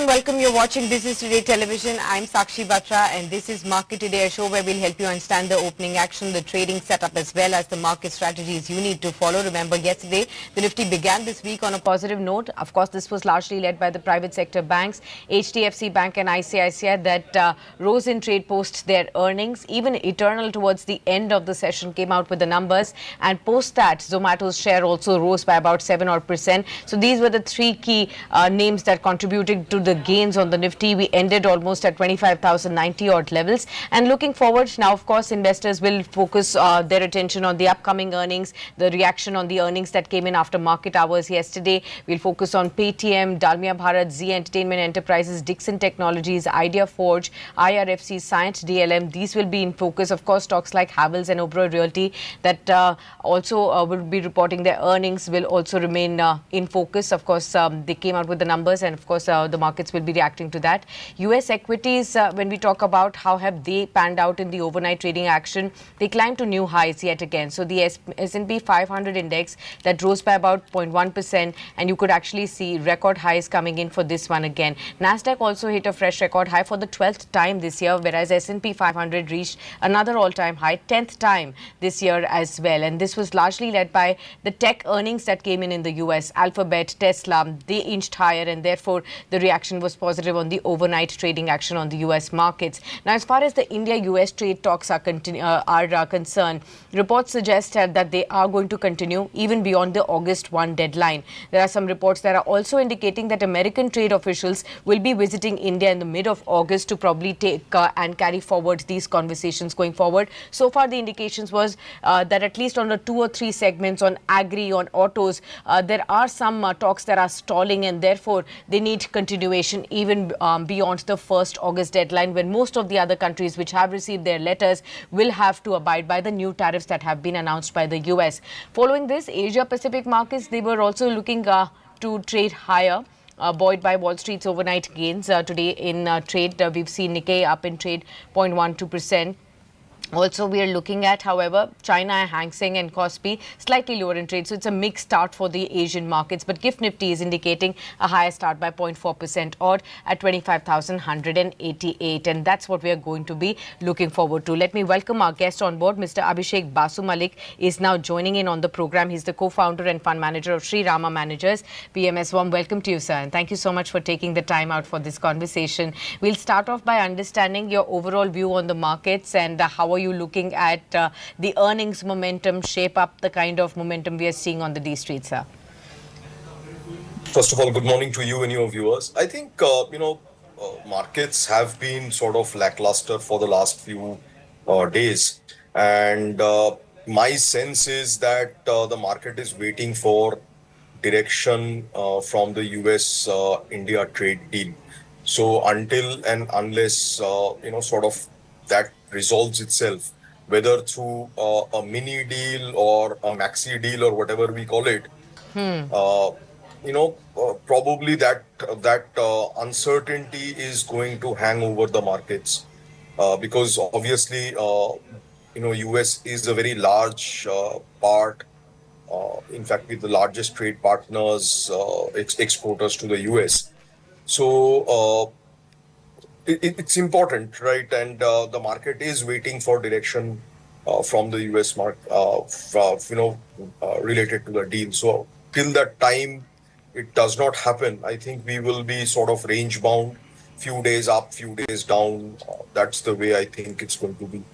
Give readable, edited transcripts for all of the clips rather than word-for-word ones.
everyone, welcome. You're watching This Is Today Television. I'm Sakshi Batra and this is Market Today, a show where we'll help you understand the opening action, the trading setup as well as the market strategies you need to follow. Remember, yesterday the Nifty began this week on a positive note. Of course, this was largely led by the private sector banks, HDFC Bank and ICICI that rose in trade post their earnings. Even Eternal towards the end of the session came out with the numbers, and post that Zomato's share also rose by about 7%. So these were the three key names that contributed to the gains on the Nifty. We ended almost at 25,090 odd levels. And looking forward now, of course, investors will focus their attention on the upcoming earnings, the reaction on the earnings that came in after market hours yesterday. We'll focus on Paytm, Dalmia Bharat, Z Entertainment Enterprises, Dixon Technologies, Idea Forge, IRFC, Science, DLM. These will be in focus. Of course, stocks like Havells and Oberoi Realty that also will be reporting their earnings will also remain in focus. Of course, they came out with the numbers, and of course, the markets will be reacting to that. US equities, when we talk about how have they panned out in the overnight trading action, they climbed to new highs yet again. So the S&P 500 index that rose by about 0.1%, and you could actually see record highs coming in for this one again. Nasdaq also hit a fresh record high for the 12th time this year, whereas S&P 500 reached another all-time high, 10th time this year as well. And this was largely led by the tech earnings that came in the US. Alphabet, Tesla, they inched higher, and therefore the reaction was positive on the overnight trading action on the US markets. Now, as far as the India-US trade talks are concerned, reports suggest that they are going to continue even beyond the August 1 deadline. There are some reports that are also indicating that American trade officials will be visiting India in the mid of August to probably take and carry forward these conversations going forward. So far, the indications was that at least on the 2 or 3 segments on agri, on autos, there are some talks that are stalling, and therefore they need continuation even beyond the 1st August deadline, when most of the other countries which have received their letters will have to abide by the new tariffs that have been announced by the US. Following this, Asia Pacific markets, they were also looking to trade higher. Buoyed by Wall Street's overnight gains today in trade. We've seen Nikkei up in trade 0.12%. Also, we are looking at, however, China, Hang Seng and Kospi slightly lower in trade. So it's a mixed start for the Asian markets. But GIFT Nifty is indicating a higher start by 0.4% odd at 25,188. And that's what we are going to be looking forward to. Let me welcome our guest on board. Mr. Abhishek Basu Malik is now joining in on the program. He's the co-founder and fund manager of Sri Rama Managers, PMS. Warm welcome to you, sir. And thank you so much for taking the time out for this conversation. We'll start off by understanding your overall view on the markets and how are you looking at the earnings momentum shape up, the kind of momentum we are seeing on the D Street, sir? First of all, good morning to you and your viewers. I think, markets have been sort of lackluster for the last few days. And my sense is that the market is waiting for direction from the US-India trade deal. So until and unless, sort of that resolves itself, whether through a mini deal or a maxi deal or whatever we call it, probably that uncertainty is going to hang over the markets because obviously, US is a very large part, in fact, with the largest trade partners, exporters to the US. So, it's important, right? And the market is waiting for direction from the US market, related to the deal. So till that time, it does not happen. I think we will be sort of range bound, few days up, few days down. That's the way I think it's going to be.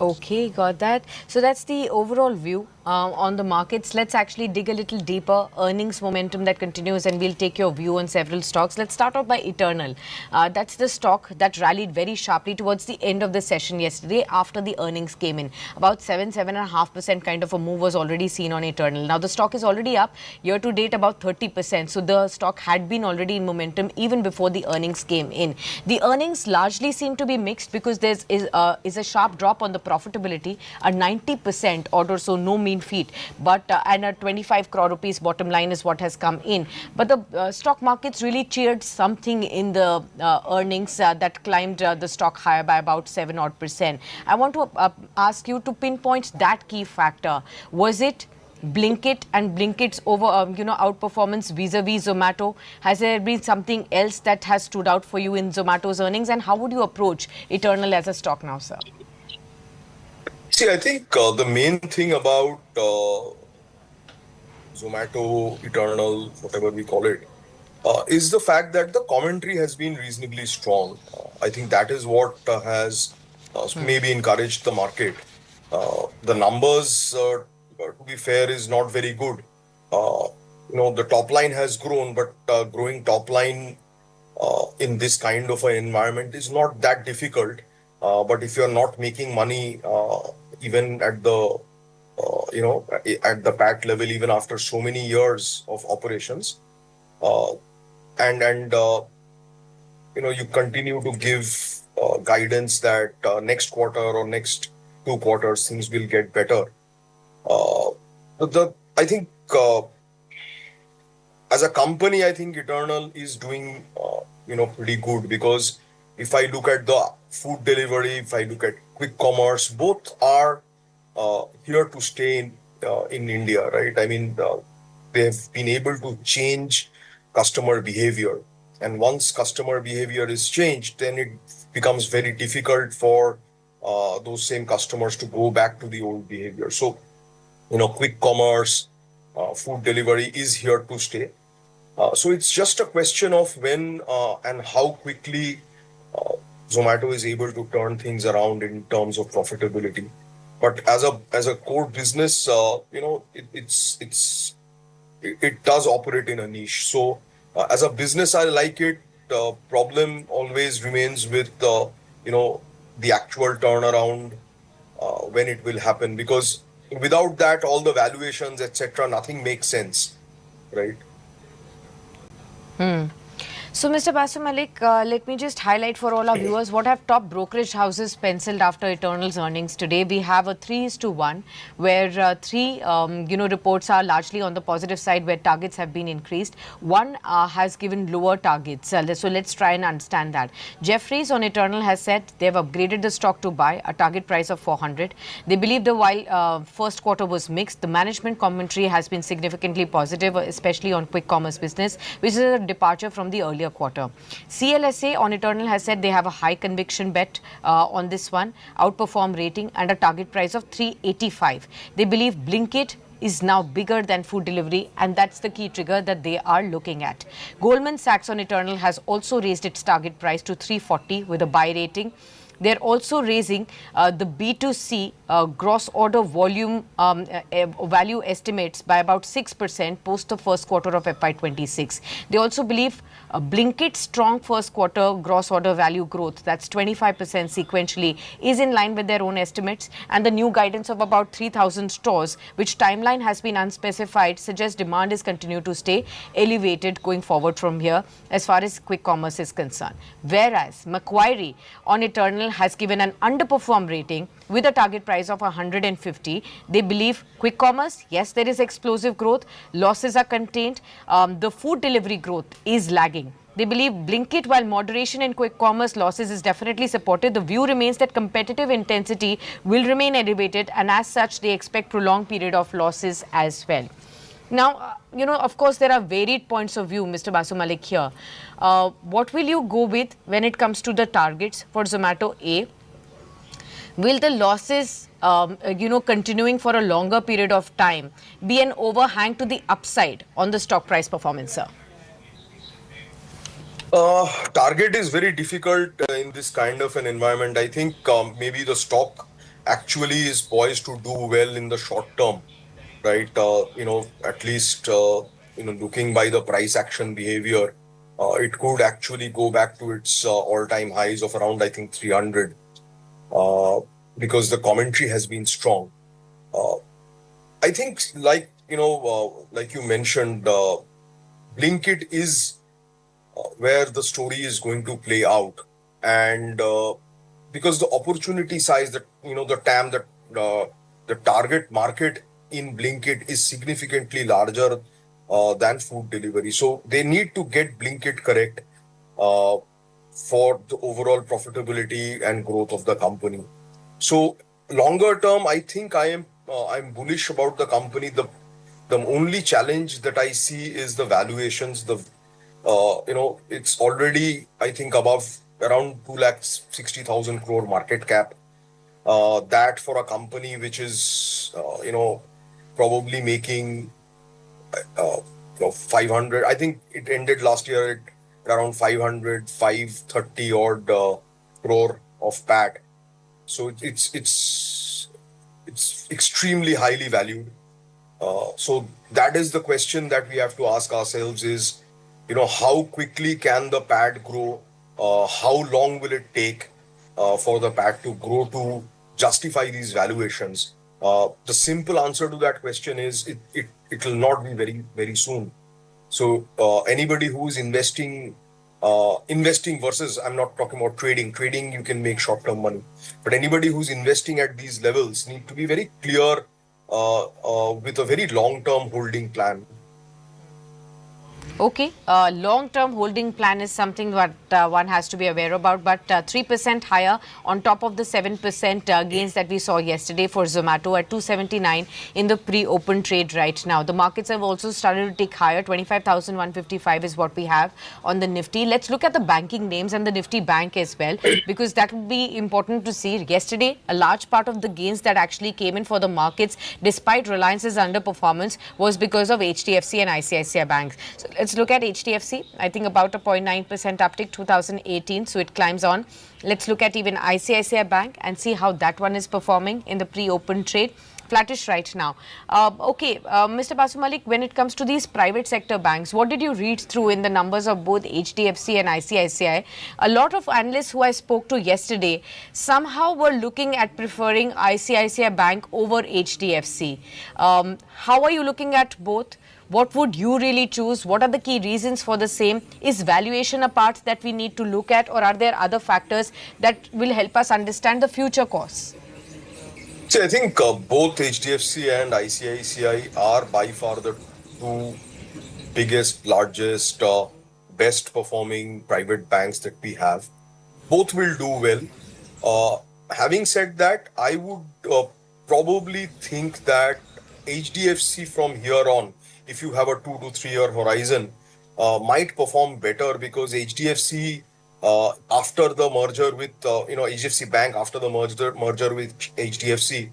Okay, got that. So that's the overall view on the markets. Let's actually dig a little deeper. Earnings momentum that continues, and we'll take your view on several stocks. Let's start off by Eternal. That's the stock that rallied very sharply towards the end of the session yesterday after the earnings came in. About 7.5% kind of a move was already seen on Eternal. Now the stock is already up year to date about 30%. So the stock had been already in momentum even before the earnings came in. The earnings largely seem to be mixed because there is a sharp drop on the profitability, a 90% odd or so, no mean feat, but and a 25 crore rupees bottom line is what has come in. But the stock markets really cheered something in the earnings that climbed the stock higher by about 7% odd. I want to ask you to pinpoint that key factor. Was it Blinkit and Blinkit's outperformance vis-a-vis Zomato? Has there been something else that has stood out for you in Zomato's earnings, and how would you approach Eternal as a stock now, sir? See, I think the main thing about Zomato, Eternal, whatever we call it, is the fact that the commentary has been reasonably strong. I think that is what has maybe encouraged the market. The numbers, to be fair, is not very good. Uh, the top line has grown, but growing top line in this kind of an environment is not that difficult. But if you're not making money, even at the at the PAT level, even after so many years of operations, uh, and you continue to give guidance that next quarter or next 2 quarters things will get better. The I think as a company, I think Eternal is doing pretty good, because if I look at the food delivery, if I look at quick commerce, both are here to stay in India, right? I mean, they've been able to change customer behavior, and once customer behavior is changed, then it becomes very difficult for those same customers to go back to the old behavior. So, quick commerce, food delivery is here to stay. So it's just a question of when and how quickly uh, Zomato is able to turn things around in terms of profitability. But as a core business, it does operate in a niche. So as a business, I like it. Problem always remains with you know the actual turnaround, when it will happen, because without that, all the valuations, etc., nothing makes sense, right? So, Mr. Basu Malik, let me just highlight for all our viewers what have top brokerage houses penciled after Eternal's earnings today. We have a 3:1, where three, reports are largely on the positive side, where targets have been increased. One has given lower targets. So, let's try and understand that. Jeffries on Eternal has said they've upgraded the stock to buy a target price of 400. They believe that while first quarter was mixed, the management commentary has been significantly positive, especially on quick commerce business, which is a departure from the earlier quarter. CLSA on Eternal has said they have a high conviction bet on this one, outperform rating and a target price of 385. They believe Blinkit is now bigger than food delivery, and that's the key trigger that they are looking at. Goldman Sachs on Eternal has also raised its target price to 340 with a buy rating. They're also raising the B2C gross order volume value estimates by about 6% post the first quarter of FY26. They also believe Blinkit's strong first quarter gross order value growth, that's 25% sequentially, is in line with their own estimates, and the new guidance of about 3,000 stores, which timeline has been unspecified, suggests demand is continued to stay elevated going forward from here as far as quick commerce is concerned. Whereas Macquarie on Eternal has given an underperform rating with a target price of 150. They believe quick commerce, yes, there is explosive growth, losses are contained, the food delivery growth is lagging. They believe Blinkit, while moderation in quick commerce losses is definitely supported, the view remains that competitive intensity will remain elevated, and as such, they expect prolonged period of losses as well. Now, of course, there are varied points of view, Mr. Basu Malik, here. What will you go with when it comes to the targets for Zomato? A, will the losses, continuing for a longer period of time be an overhang to the upside on the stock price performance, sir? Target is very difficult in this kind of an environment. I think maybe the stock actually is poised to do well in the short term, right? At least looking by the price action behavior, it could actually go back to its all-time highs of around, I think, 300, uh, because the commentary has been strong. Uh, I think, like you mentioned, Blinkit is where the story is going to play out, and because the opportunity size, that the TAM, that the target market in Blinkit is significantly larger than food delivery, so they need to get Blinkit correct uh, for the overall profitability and growth of the company. So longer term, I think I'm bullish about the company. The The only challenge that I see is the valuations. It's already, I think, above around 2,60,000 crore market cap. That for a company which is, probably making, uh, 500. I think it ended last year at around 500, 530 odd crore of PAT. So it's extremely highly valued. So that is the question that we have to ask ourselves is, how quickly can the pad grow? How long will it take for the pad to grow to justify these valuations? The simple answer to that question is it will not be very, very soon. So anybody who is investing versus, I'm not talking about trading. Trading, you can make short-term money, but anybody who's investing at these levels need to be very clear with a very long-term holding plan. Okay, long-term holding plan is something that one has to be aware about, but 3% higher on top of the 7% gains that we saw yesterday for Zomato at 279 in the pre-open trade right now. The markets have also started to tick higher. 25,155 is what we have on the Nifty. Let's look at the banking names and the Nifty Bank as well, because that would be important to see. Yesterday, a large part of the gains that actually came in for the markets, despite Reliance's underperformance, was because of HDFC and ICICI banks. So let's look at HDFC. I think about a 0.9% uptick 2018, so it climbs on. Let's look at even ICICI Bank and see how that one is performing in the pre-open trade. Flattish right now. Mr. Basu Malik, when it comes to these private sector banks, what did you read through in the numbers of both HDFC and ICICI? A lot of analysts who I spoke to yesterday somehow were looking at preferring ICICI Bank over HDFC. How are you looking at both? What would you really choose? What are the key reasons for the same? Is valuation a part that we need to look at, or are there other factors that will help us understand the future course? See, I think both HDFC and ICICI are by far the two biggest, largest, best performing private banks that we have. Both will do well. Having said that, I would probably think that HDFC from here on, if you have a 2 to 3 year horizon, might perform better because HDFC, after the merger with, HDFC Bank, after the merger with HDFC,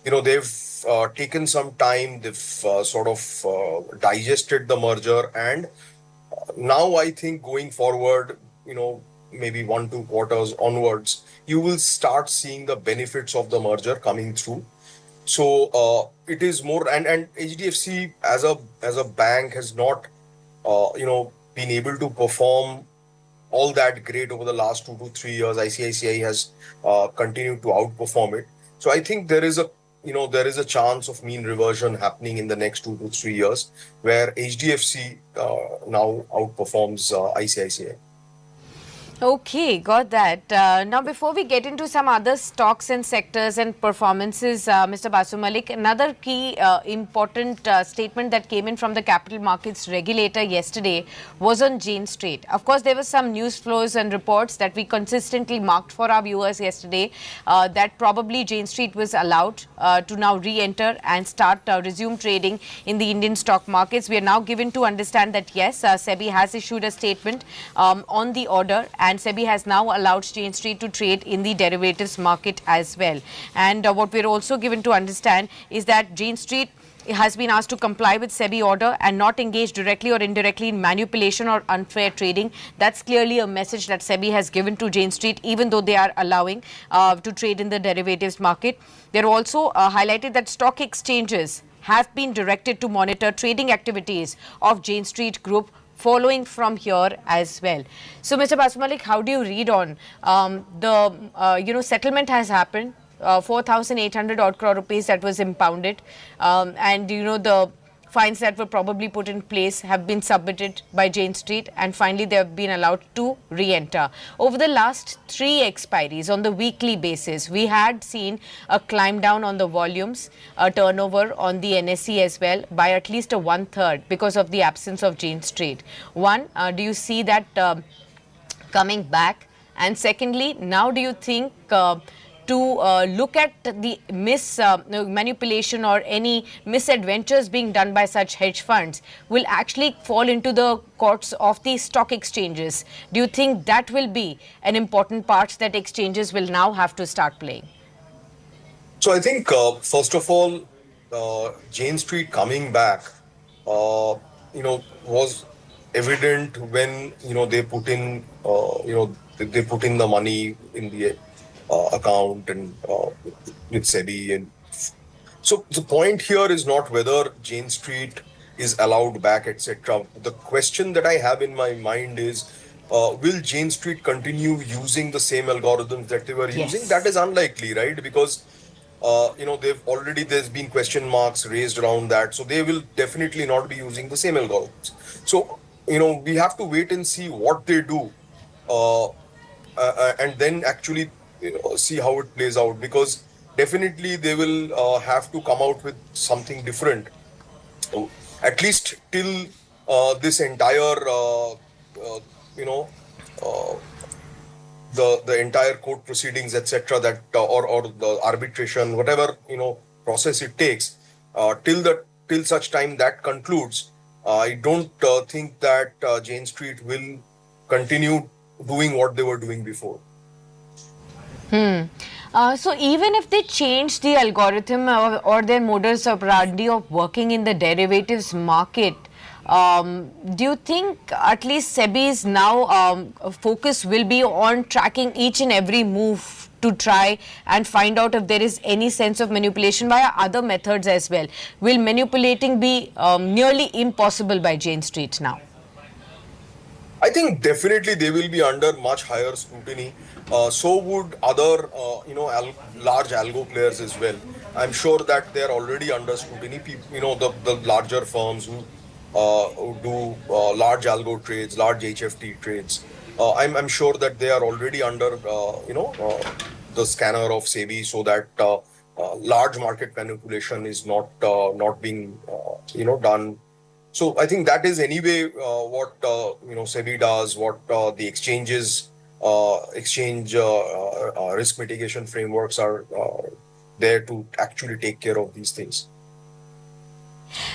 they've taken some time, they've sort of digested the merger, and now I think going forward, maybe 1 2 quarters onwards, you will start seeing the benefits of the merger coming through. So it is more, and HDFC as a bank has not been able to perform all that great over the last 2 to 3 years. ICICI has continued to outperform it. So I think there is a chance of mean reversion happening in the next 2 to 3 years, where HDFC now outperforms ICICI. Okay, got that. Now, before we get into some other stocks and sectors and performances, Mr. Basu Malik, another key important statement that came in from the capital markets regulator yesterday was on Jane Street. Of course, there were some news flows and reports that we consistently marked for our viewers yesterday that probably Jane Street was allowed to now re-enter and start resume trading in the Indian stock markets. We are now given to understand that yes, SEBI has issued a statement on the order, and SEBI has now allowed Jane Street to trade in the derivatives market as well. And what we're also given to understand is that Jane Street has been asked to comply with SEBI order and not engage directly or indirectly in manipulation or unfair trading. That's clearly a message that SEBI has given to Jane Street, even though they are allowing to trade in the derivatives market. They're also highlighted that stock exchanges have been directed to monitor trading activities of Jane Street Group following from here as well. So, Mr. Basu Malik, how do you read on the settlement has happened, 4,800 odd crore rupees that was impounded, and the fines that were probably put in place have been submitted by Jane Street, and finally they have been allowed to re-enter. Over the last 3 expiries on the weekly basis, we had seen a climb down on the volumes, a turnover on the NSE as well by at least a 1/3 because of the absence of Jane Street. One, do you see that coming back? And secondly, now do you think to look at the manipulation or any misadventures being done by such hedge funds will actually fall into the courts of the stock exchanges. Do you think that will be an important part that exchanges will now have to start playing? So I think, first of all, Jane Street coming back, was evident when they put in, they put in the money in the account and with SEBI, and so the point here is not whether Jane Street is allowed back, etc. The question that I have in my mind is, will Jane Street continue using the same algorithms that they were using? That Yes. is unlikely, right? Because there's been question marks raised around that, so they will definitely not be using the same algorithms. So we have to wait and see what they do, uh, and then actually see how it plays out, because definitely they will have to come out with something different, at least till this entire you know uh, the entire court proceedings, etc., that or the arbitration, whatever process it takes, till such time that concludes. I don't think that Jane Street will continue doing what they were doing before. So even if they change the algorithm or their modus operandi of working in the derivatives market, do you think at least SEBI's now focus will be on tracking each and every move to try and find out if there is any sense of manipulation via other methods as well? Will manipulating be nearly impossible by Jane Street now? I think definitely they will be under much higher scrutiny. So would other, large algo players as well. I'm sure that they are already under scrutiny. The larger firms who do large algo trades, large HFT trades. I'm sure that they are already under, the scanner of SEBI, so that large market manipulation is not being, done. So I think that is anyway what SEBI does, what the exchange risk mitigation frameworks are there to actually take care of these things.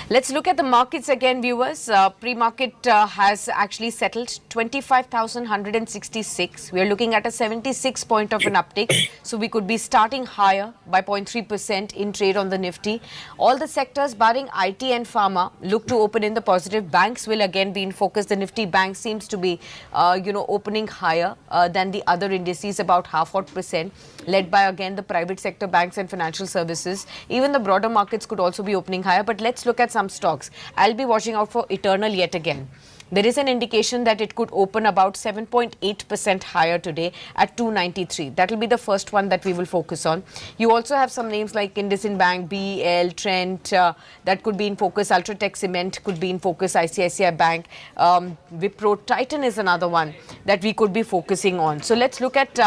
Let's look at the markets again, viewers. Pre-market has actually settled 25,166. We are looking at a 76 point of an uptick. So we could be starting higher by 0.3% in trade on the Nifty. All the sectors barring IT and pharma look to open in the positive. Banks will again be in focus. The Nifty bank seems to be, opening higher than the other indices, about 0.5%, led by again the private sector banks and financial services. Even the broader markets could also be opening higher. But let's look at some stocks. I'll be watching out for Eternal yet again. There is an indication that it could open about 7.8% higher today at 293. That will be the first one that we will focus on. You also have some names like IndusInd Bank, BEL, Trent, that could be in focus. Ultratech Cement could be in focus. ICICI Bank, Wipro, Titan is another one that we could be focusing on. So let's look at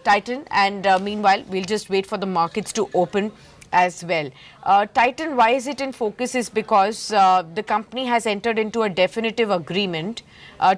Titan, and meanwhile, we'll just wait for the markets to open as well. Titan, why is it in focus, is because the company has entered into a definitive agreement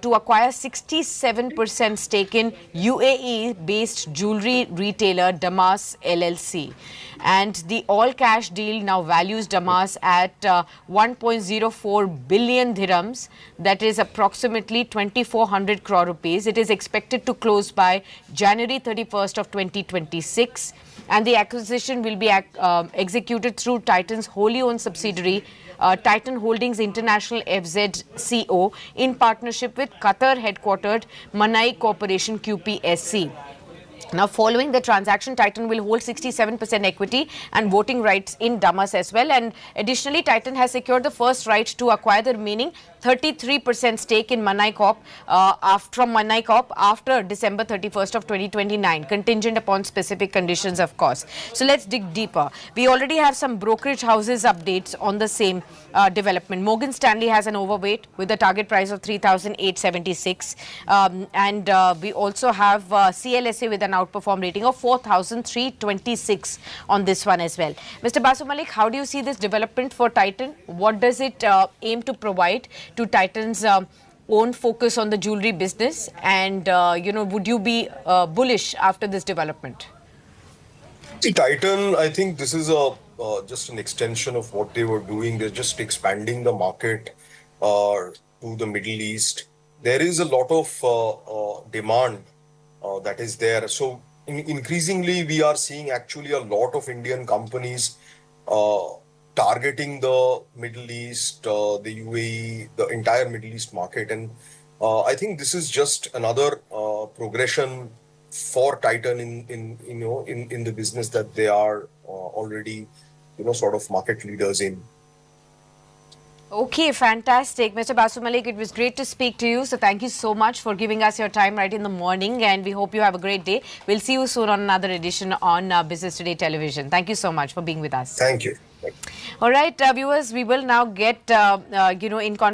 to acquire 67% stake in UAE-based jewelry retailer Damas LLC. And the all-cash deal now values Damas at 1.04 billion dirhams, that is approximately 2,400 crore rupees. It is expected to close by January 31st of 2026. And the acquisition will be executed through Titan's wholly owned subsidiary, Titan Holdings International FZCO, in partnership with Qatar headquartered Manai Corporation QPSC. Now, following the transaction, Titan will hold 67% equity and voting rights in Damas as well. And additionally, Titan has secured the first right to acquire the remaining 33% stake in Manai Corp from Manai Corp after December 31st of 2029, contingent upon specific conditions, of course. So let's dig deeper. We already have some brokerage houses updates on the same development. Morgan Stanley has an overweight with a target price of 3,876. And we also have CLSA with an outperform rating of 4,326 on this one as well. Mr. Basu Malik, how do you see this development for Titan? What does it aim to provide to Titan's own focus on the jewelry business? And, would you be bullish after this development? See, Titan, I think this is a just an extension of what they were doing. They're just expanding the market to the Middle East. There is a lot of demand that is there. So increasingly, we are seeing actually a lot of Indian companies uh, targeting the Middle East, the UAE, the entire Middle East market, and I think this is just another progression for Titan in in the business that they are already sort of market leaders in. Okay, fantastic. Mr. Basu Malik, it was great to speak to you. So thank you so much for giving us your time right in the morning. And we hope you have a great day. We'll see you soon on another edition on Business Today Television. Thank you so much for being with us. Thank you. All right, viewers, we will now get, in